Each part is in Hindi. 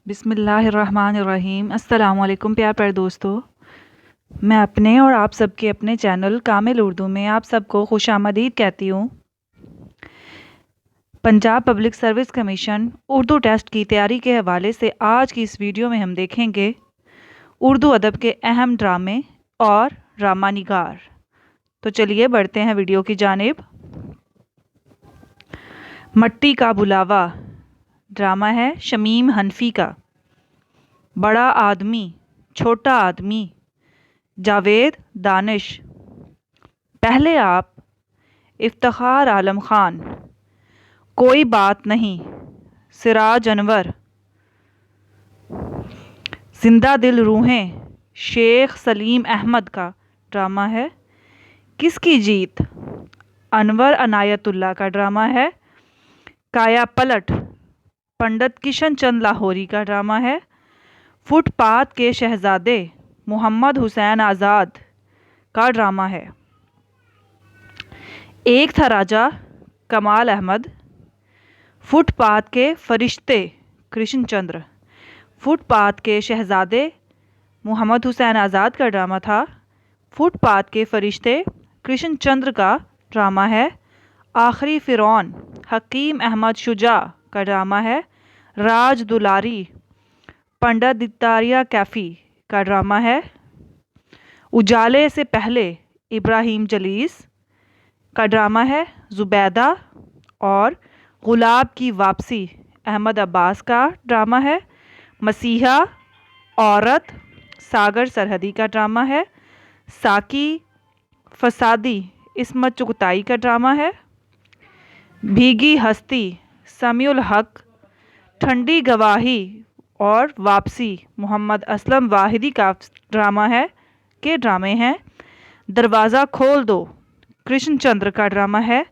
बिस्मिल्लाहिर्रहमानिर्रहीम। अस्सलाम वालेकुम प्यार दोस्तों, मैं अपने और आप सबके अपने चैनल कामिल उर्दू में आप सबको खुशामदीद कहती हूँ। Punjab public service commission Urdu test की तैयारी के हवाले से आज की इस वीडियो में हम देखेंगे उर्दू अदब के अहम ड्रामे और ड्रामा निगार। तो चलिए बढ़ते हैं वीडियो की जानिब। मट्टी का बुलावा ड्रामा है शमीम हनफी का। बड़ा आदमी छोटा आदमी जावेद दानिश। पहले आप इफ्तिखार आलम खान। कोई बात नहीं सिराज अनवर। जिंदा दिल रूहें शेख सलीम अहमद का ड्रामा है किसकी जीत। अनवर अनायतुल्ला का ड्रामा है काया पलट। पंडित किशन चंद लाहौरी का ड्रामा है फुटपाथ के शहजादे मोहम्मद हुसैन आज़ाद का ड्रामा है एक था राजा कमाल अहमद। फुटपाथ के फरिश्ते कृष्ण चंद्र। फुटपाथ के शहजादे मोहम्मद हुसैन आज़ाद का ड्रामा था फुटपाथ के फरिश्ते कृष्ण चंद्र का ड्रामा है आखिरी फ़िरौन। हकीम अहमद शुजा का ड्रामा है राज दुलारी। पंडित दितारिया कैफ़ी का ड्रामा है उजाले से पहले। इब्राहिम जलीस का ड्रामा है जुबैदा। और गुलाब की वापसी अहमद अब्बास का ड्रामा है मसीहा औरत। सागर सरहदी का ड्रामा है साकी फसादी। इस्मत चुगताई का ड्रामा है भीगी हस्ती समीउल हक। ठंडी गवाही और वापसी मोहम्मद असलम वाहिदी का ड्रामा है दरवाज़ा खोल दो कृष्ण चंद्र का ड्रामा है।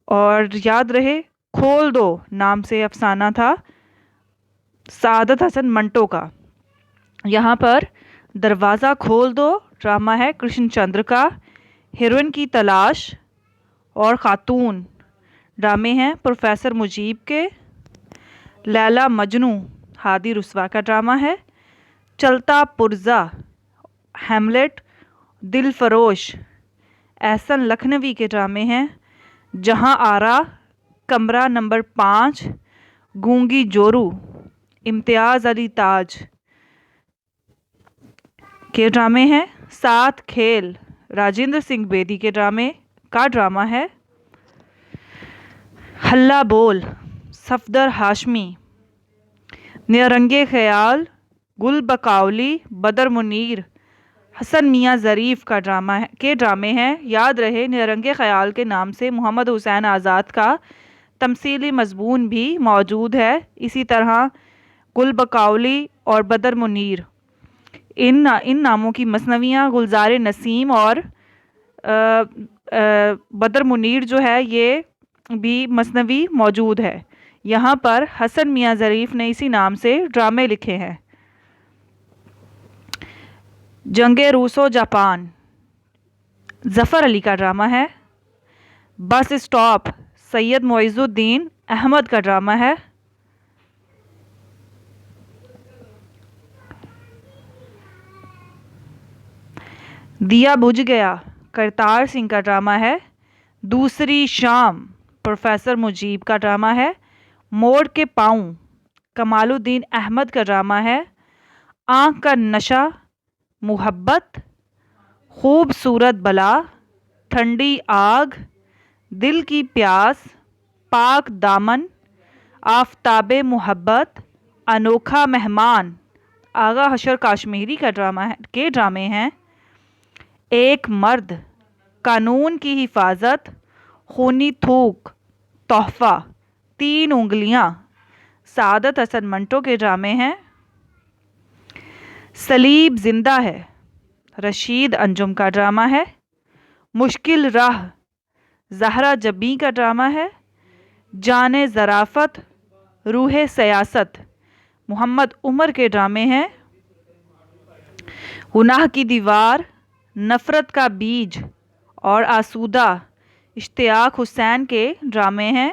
और याद रहे खोल दो नाम से अफसाना था सादत हसन मंटो का। यहाँ पर दरवाज़ा खोल दो ड्रामा है कृष्ण चंद्र का। हीरोइन की तलाश और खातून ड्रामे हैं प्रोफेसर मुजीब के। लैला मजनू हादी रुस्वा का ड्रामा है चलता पुर्जा। हैमलेट दिल फरोश एहसन लखनवी के ड्रामे हैं जहां आरा कमरा नंबर 5। गूंगी जोरू इम्तियाज़ अली ताज के ड्रामे हैं सात खेल राजेंद्र सिंह बेदी के ड्रामा है हल्ला बोल सफदर हाशमी। निरंगे ख्याल गुल बकावली बदर मुनीर हसन मियाँ ज़रीफ़ का ड्रामे हैं। याद रहे निरंगे ख्याल के नाम से मोहम्मद हुसैन आज़ाद का तमसीली मजमून भी मौजूद है। इसी तरह गुल बकावली और बदर मुनीर इन नामों की मसनवियाँ गुलजार नसीम और बदर मुनीर जो है ये भी मसनवी मौजूद है। यहाँ पर हसन मियाँ ज़रीफ़ ने इसी नाम से ड्रामे लिखे हैं। जंगे रूसो जापान ज़फ़र अली का ड्रामा है। बस स्टॉप सैयद मुइज़ुद्दीन अहमद का ड्रामा है। दिया बुझ गया करतार सिंह का ड्रामा है। दूसरी शाम प्रोफेसर मुजीब का ड्रामा है। मोड़ के पाँव कमालुद्दीन अहमद का ड्रामा है। आँख का नशा मुहब्बत खूबसूरत बला। ठंडी आग दिल की प्यास पाक दामन आफताबे मुहब्बत अनोखा मेहमान आगा हशर काश्मीरी का ड्रामे हैं एक मर्द कानून की हिफाजत खूनी थूक तोहफा तीन उंगलियां सादत हसन मंटो के ड्रामे हैं। सलीब जिंदा है रशीद अंजुम का ड्रामा है। मुश्किल राह ज़हरा जबी का ड्रामा है। जाने ज़राफ़त रूह सियासत मोहम्मद उमर के ड्रामे हैं। गुनाह की दीवार नफ़रत का बीज और आसूदा इश्तियाक हुसैन के ड्रामे हैं।